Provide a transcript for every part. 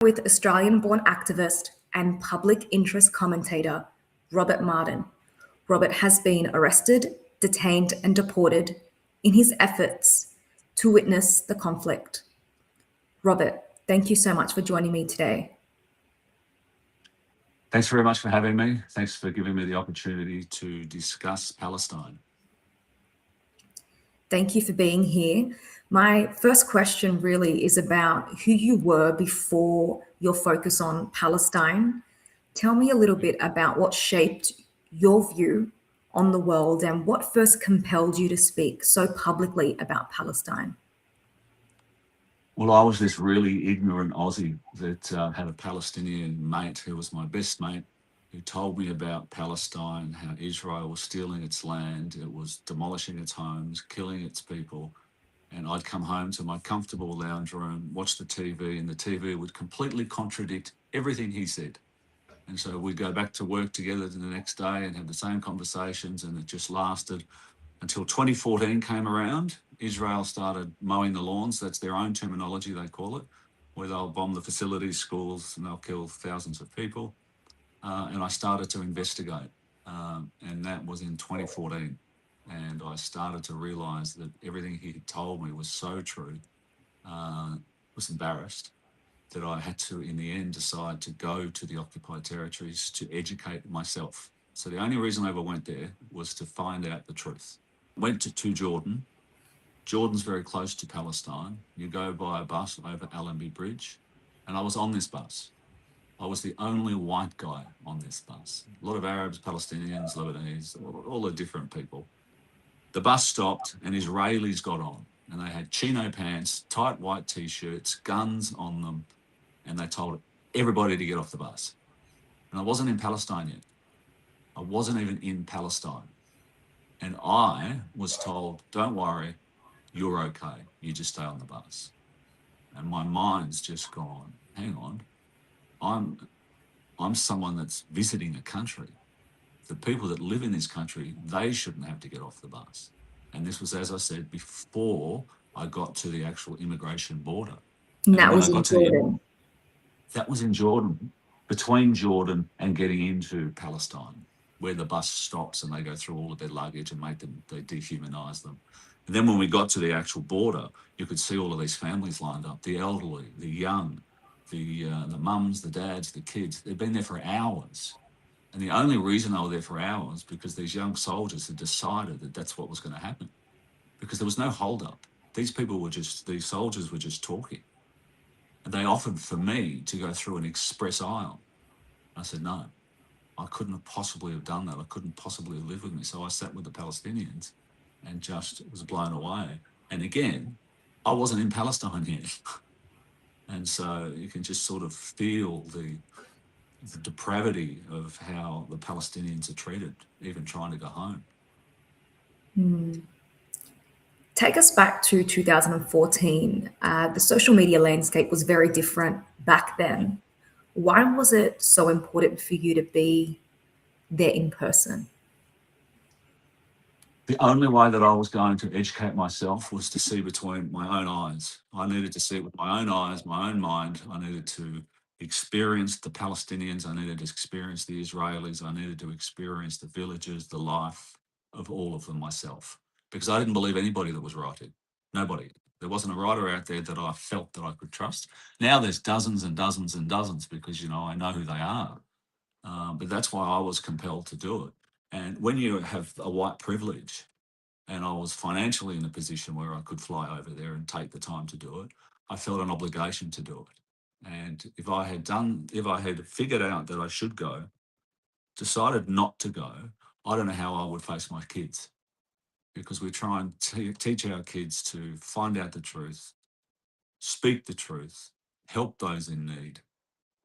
With Australian-born activist and public interest commentator Robert Martin. Robert has been arrested, detained, and deported in his efforts to witness the conflict. Robert, thank you so much for joining me today. Thanks very much for having me. Thanks for giving me the opportunity to discuss Palestine. Thank you for being here. My first question really is about who you were before your focus on Palestine. Tell me a little bit about what shaped your view on the world and what first compelled you to speak so publicly about Palestine. Well, I was this really ignorant Aussie that had a Palestinian mate who was my best mate, who told me about Palestine, how Israel was stealing its land, it was demolishing its homes, killing its people. And I'd come home to my comfortable lounge room, watch the TV, and the TV would completely contradict everything he said. And so we'd go back to work together the next day and have the same conversations, and it just lasted until 2014 came around. Israel started mowing the lawns. That's their own terminology, they call it, where they'll bomb the facilities, schools, and they'll kill thousands of people. And I started to investigate, and that was in 2014. And I started to realise that everything he had told me was so true. Was embarrassed that I had to, in the end, decide to go to the occupied territories to educate myself. So the only reason I ever went there was to find out the truth. Went to Jordan. Jordan's very close to Palestine. You go by a bus over Allenby Bridge, and I was on this bus. I was the only white guy on this bus. A lot of Arabs, Palestinians, Lebanese, all the different people. The bus stopped and Israelis got on, and they had chino pants, tight white T-shirts, guns on them, and they told everybody to get off the bus. And I wasn't in Palestine yet. I wasn't even in Palestine. And I was told, don't worry, you're okay. You just stay on the bus. And my mind's just gone, hang on. I'm someone that's visiting a country. The people that live in this country, they shouldn't have to get off the bus. And this was, as I said, before I got to the actual immigration border. And that was in Jordan. That was in Jordan, between Jordan and getting into Palestine, where the bus stops and they go through all of their luggage and they dehumanize them. And then when we got to the actual border, you could see all of these families lined up, the elderly, the young, the mums, the dads, the kids. They'd been there for hours. And the only reason they were there for hours because these young soldiers had decided that that's what was going to happen, because there was no hold-up. These soldiers were just talking. And they offered for me to go through an express aisle. I said, no, I couldn't have possibly have done that. I couldn't possibly have lived with me. So I sat with the Palestinians and just was blown away. And again, I wasn't in Palestine yet. And so you can just sort of feel the depravity of how the Palestinians are treated, even trying to go home. Take us back to 2014. The social media landscape was very different back then. Why was it so important for you to be there in person? The only way that I was going to educate myself was to see between my own eyes. I needed to see it with my own eyes, my own mind. I needed to experience the Palestinians. I needed to experience the Israelis. I needed to experience the villages, the life of all of them myself, because I didn't believe anybody that was writing. Nobody. There wasn't a writer out there that I felt that I could trust. Now there's dozens and dozens and dozens because, I know who they are. But that's why I was compelled to do it. And when you have a white privilege, and I was financially in a position where I could fly over there and take the time to do it, I felt an obligation to do it. And if I had figured out that I should go, decided not to go, I don't know how I would face my kids, because we try and teach our kids to find out the truth, speak the truth, help those in need.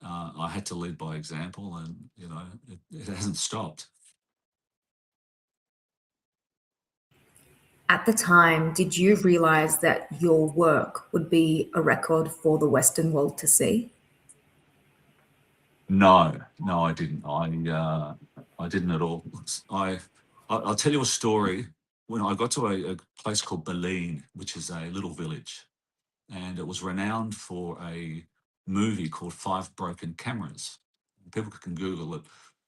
I had to lead by example, and it hasn't stopped. At the time, did you realize that your work would be a record for the Western world to see? No, I didn't. I didn't at all. I'll tell you a story. When I got to a place called Berlin, which is a little village, and it was renowned for a movie called Five Broken Cameras. People can Google it,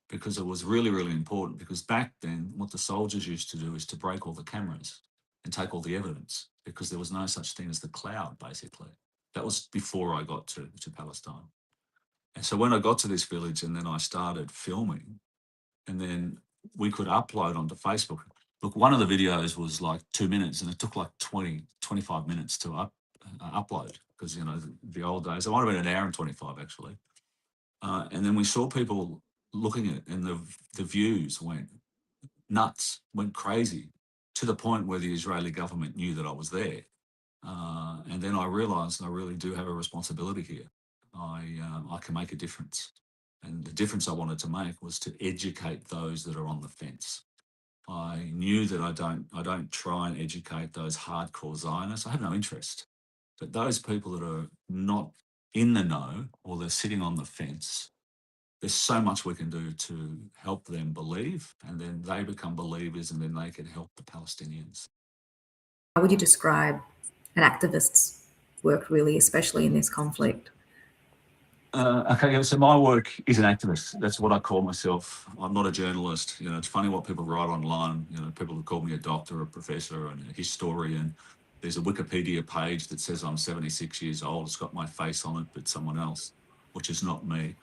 because it was really, really important, because back then what the soldiers used to do is to break all the cameras and take all the evidence, because there was no such thing as the cloud, basically. That was before I got to Palestine. And so when I got to this village and then I started filming, and then we could upload onto Facebook. Look, one of the videos was like 2 minutes and it took like 25 minutes to upload, because, you know, the old days, it might have been an hour and 25 actually. And then we saw people looking at it, and the views went nuts, went crazy, to the point where the Israeli government knew that I was there. And then I realized I really do have a responsibility here. I can make a difference. And the difference I wanted to make was to educate those that are on the fence. I knew that I don't try and educate those hardcore Zionists. I have no interest. But those people that are not in the know, or they're sitting on the fence, there's so much we can do to help them believe, and then they become believers, and then they can help the Palestinians. How would you describe an activist's work, really, especially in this conflict? Okay, so my work is an activist. That's what I call myself. I'm not a journalist. You know, it's funny what people write online. You know, people have called me a doctor, a professor, and a historian. There's a Wikipedia page that says I'm 76 years old. It's got my face on it, but someone else, which is not me.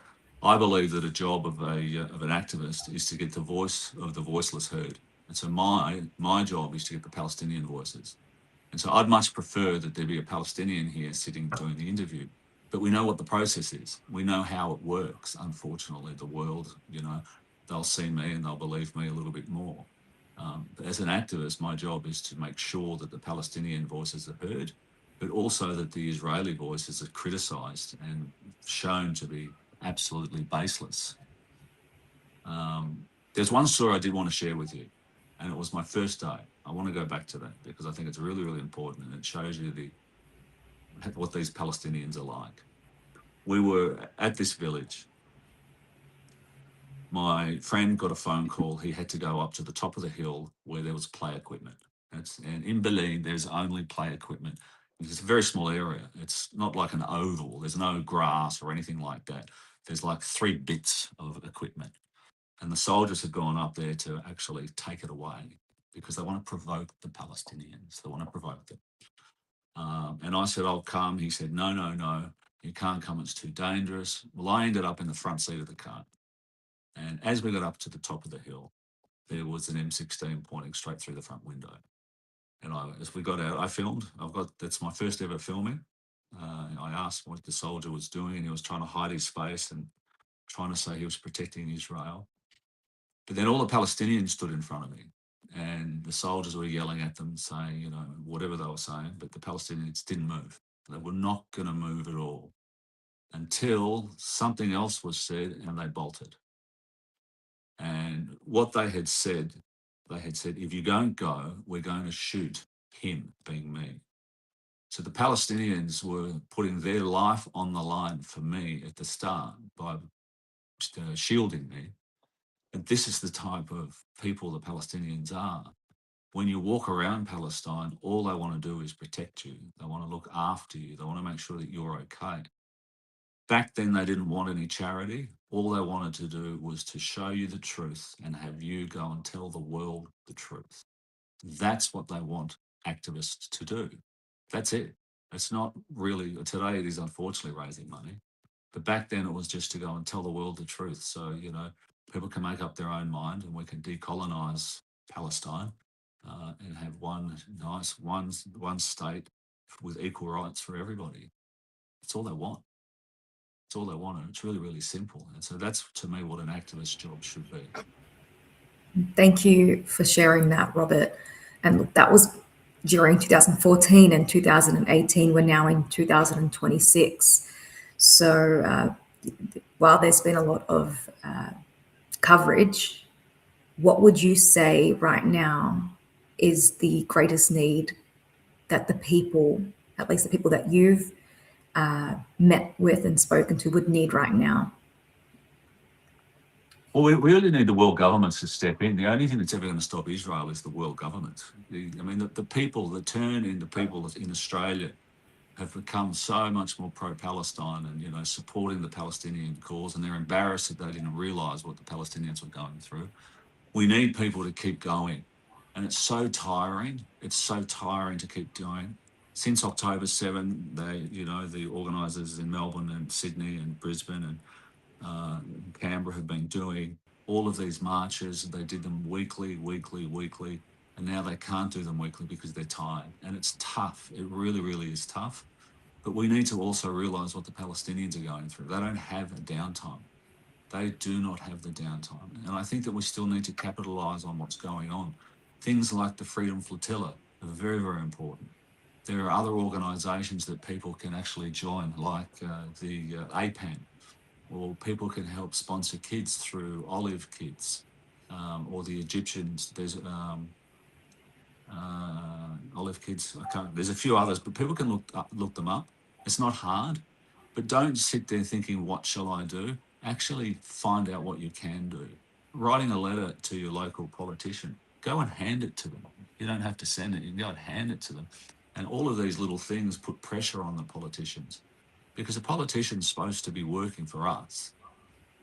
I believe that a job of an activist is to get the voice of the voiceless heard. And so my job is to get the Palestinian voices. And so I'd much prefer that there be a Palestinian here sitting doing the interview. But we know what the process is. We know how it works. Unfortunately, the world, you know, they'll see me and they'll believe me a little bit more. But as an activist, my job is to make sure that the Palestinian voices are heard, but also that the Israeli voices are criticised and shown to be absolutely baseless. There's one story I did want to share with you, and it was my first day. I want to go back to that because I think it's really, really important, and it shows you what these Palestinians are like. We were at this village. My friend got a phone call. He had to go up to the top of the hill where there was play equipment. And in Berlin, there's only play equipment. It's a very small area. It's not like an oval. There's no grass or anything like that. There's like 3 bits of equipment. And the soldiers had gone up there to actually take it away because they want to provoke the Palestinians. They want to provoke them. And I said, I'll come. He said, no, no, no, you can't come. It's too dangerous. Well, I ended up in the front seat of the car. And as we got up to the top of the hill, there was an M16 pointing straight through the front window. And as we got out, I filmed. That's my first ever filming. I asked what the soldier was doing, and he was trying to hide his face and trying to say he was protecting Israel. But then all the Palestinians stood in front of me, and the soldiers were yelling at them, saying, you know, whatever they were saying, but the Palestinians didn't move. They were not going to move at all until something else was said, and they bolted. And what they had said, if you don't go, we're going to shoot him, being me. So the Palestinians were putting their life on the line for me at the start by shielding me. And this is the type of people the Palestinians are. When you walk around Palestine, all they want to do is protect you. They want to look after you. They want to make sure that you're okay. Back then, they didn't want any charity. All they wanted to do was to show you the truth and have you go and tell the world the truth. That's what they want activists to do. That's it. It's not really, today it is unfortunately raising money, but back then it was just to go and tell the world the truth. So, you know, people can make up their own mind and we can decolonize Palestine and have one state with equal rights for everybody. That's all they want. It's all they want, and it's really, really simple. And so that's, to me, what an activist job should be. Thank you for sharing that, Robert. And look, that was during 2014 and 2018. We're now in 2026. So while there's been a lot of coverage, what would you say right now is the greatest need that the people, at least the people that you've met with and spoken to, would need right now? Well, we really need the world governments to step in. The only thing that's ever going to stop Israel is the world government. The people that turn into people in Australia have become so much more pro-Palestine and, supporting the Palestinian cause, and they're embarrassed that they didn't realise what the Palestinians were going through. We need people to keep going. And it's so tiring. It's so tiring to keep doing. Since October 7, the organisers in Melbourne and Sydney and Brisbane and Canberra have been doing all of these marches. They did them weekly, and now they can't do them weekly because they're tired. And it's tough. It really, really is tough. But we need to also realise what the Palestinians are going through. They don't have a downtime. They do not have the downtime. And I think that we still need to capitalise on what's going on. Things like the Freedom Flotilla are very, very important. There are other organisations that people can actually join, like the APAN, or people can help sponsor kids through Olive Kids, or the Egyptians. There's Olive Kids. There's a few others, but people can look them up. It's not hard, but don't sit there thinking, what shall I do? Actually find out what you can do. Writing a letter to your local politician, go and hand it to them. You don't have to send it, you can go and hand it to them. And all of these little things put pressure on the politicians, because a politician's supposed to be working for us,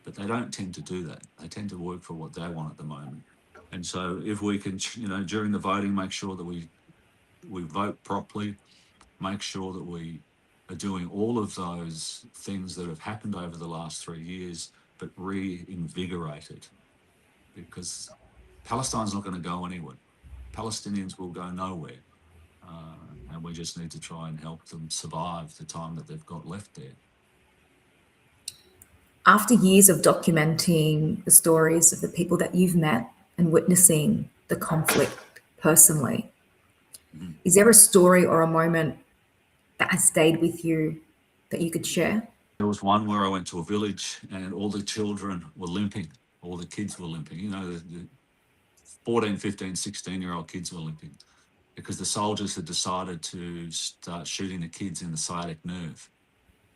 but they don't tend to do that. They tend to work for what they want at the moment. And so if we can, during the voting, make sure that we vote properly, make sure that we are doing all of those things that have happened over the last 3 years, but reinvigorated, because Palestine's not going to go anywhere. Palestinians will go nowhere. And we just need to try and help them survive the time that they've got left there. After years of documenting the stories of the people that you've met and witnessing the conflict personally, is there a story or a moment that has stayed with you that you could share? There was one where I went to a village and all the children were limping. All the kids were limping. The 14, 15, 16-year-old kids were limping because the soldiers had decided to start shooting the kids in the sciatic nerve.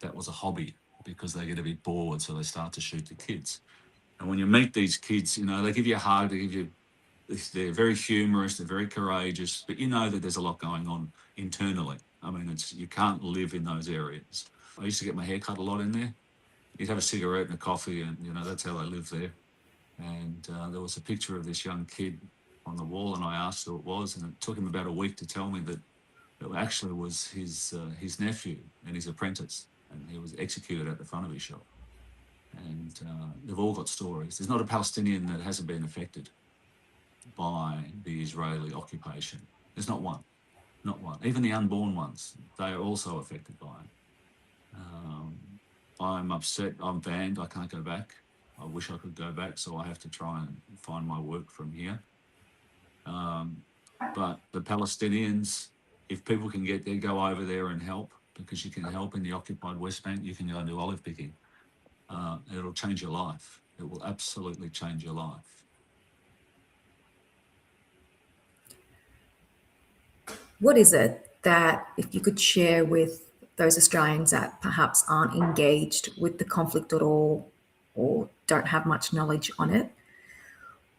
That was a hobby because they get a bit bored, so they start to shoot the kids. And when you meet these kids, they give you a hug, they're very humorous, they're very courageous, but you know that there's a lot going on internally. I mean, you can't live in those areas. I used to get my hair cut a lot in there. You'd have a cigarette and a coffee, and that's how they live there. And there was a picture of this young kid on the wall, and I asked who it was, and it took him about a week to tell me that it actually was his nephew and his apprentice, and he was executed at the front of his shop. And they've all got stories. There's not a Palestinian that hasn't been affected by the Israeli occupation. There's not one. Not one. Even the unborn ones, they are also affected by it. I'm upset. I'm banned. I can't go back. I wish I could go back, so I have to try and find my work from here. But the Palestinians, if people can get there, go over there and help, because you can help in the occupied West Bank. You can go and do olive picking. It'll change your life. It will absolutely change your life. What is it that, if you could share with those Australians that perhaps aren't engaged with the conflict at all or don't have much knowledge on it,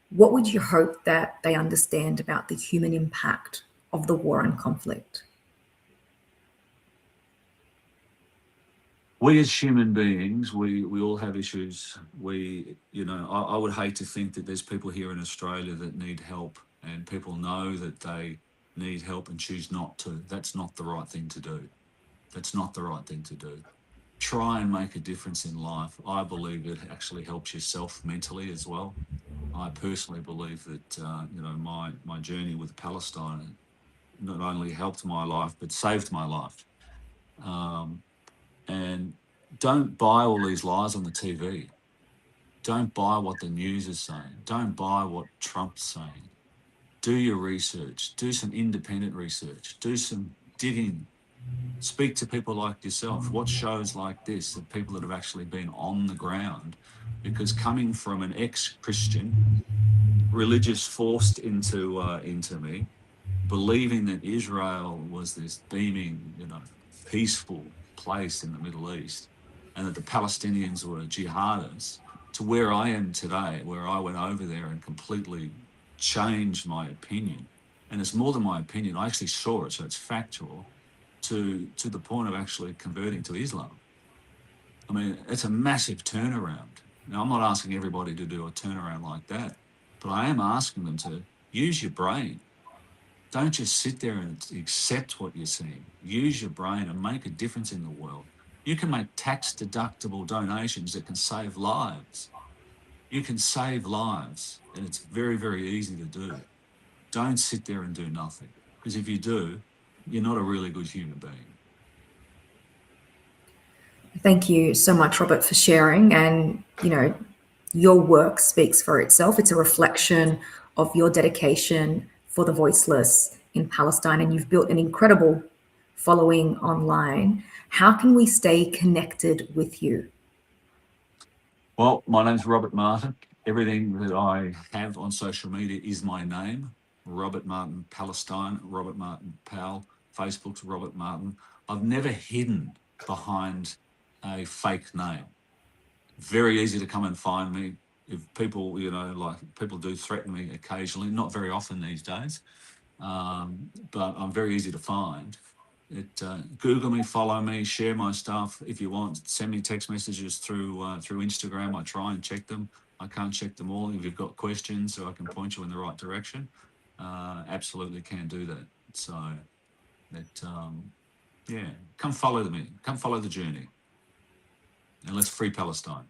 what would you hope that they understand about the human impact of the war and conflict? We as human beings, we all have issues. I would hate to think that there's people here in Australia that need help, and people know that they need help and choose not to. That's not the right thing to do. That's not the right thing to do. Try and make a difference in life. I believe it actually helps yourself mentally as well. I personally believe that, my journey with Palestine not only helped my life, but saved my life. And don't buy all these lies on the TV. Don't buy what the news is saying. Don't buy what Trump's saying. Do your research. Do some independent research. Do some digging. Speak to people like yourself. Watch shows like this of people that have actually been on the ground. Because coming from an ex-Christian, religious forced into me, believing that Israel was this beaming, peaceful place in the Middle East, and that the Palestinians were jihadists, to where I am today, where I went over there and completely changed my opinion. And it's more than my opinion. I actually saw it, so it's factual. to the point of actually converting to Islam. I mean, it's a massive turnaround. Now, I'm not asking everybody to do a turnaround like that, but I am asking them to use your brain. Don't just sit there and accept what you're seeing. Use your brain and make a difference in the world. You can make tax-deductible donations that can save lives. You can save lives, and it's very, very easy to do. Don't sit there and do nothing, because if you do, you're not a really good human being. Thank you so much, Robert, for sharing. And, your work speaks for itself. It's a reflection of your dedication for the voiceless in Palestine, and you've built an incredible following online. How can we stay connected with you? Well, my name's Robert Martin. Everything that I have on social media is my name. Robert Martin Palestine, Robert Martin Pal, Facebook's Robert Martin. I've never hidden behind a fake name. Very easy to come and find me. If people, people do threaten me occasionally, not very often these days, but I'm very easy to find. Google me, follow me, share my stuff. If you want, send me text messages through Instagram. I try and check them. I can't check them all. If you've got questions, so I can point you in the right direction, absolutely can do that. So come follow me. Come follow the journey, and let's free Palestine.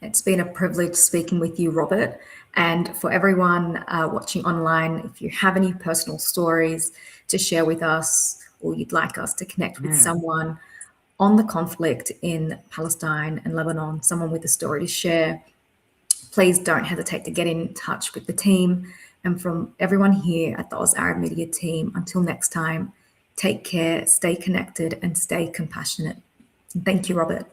It's been a privilege speaking with you, Robert. And for everyone watching online, if you have any personal stories to share with us, or you'd like us to connect with someone on the conflict in Palestine and Lebanon, someone with a story to share, please don't hesitate to get in touch with the team. And from everyone here at the Oz Arab Media team, until next time, take care, stay connected, and stay compassionate. And thank you, Robert.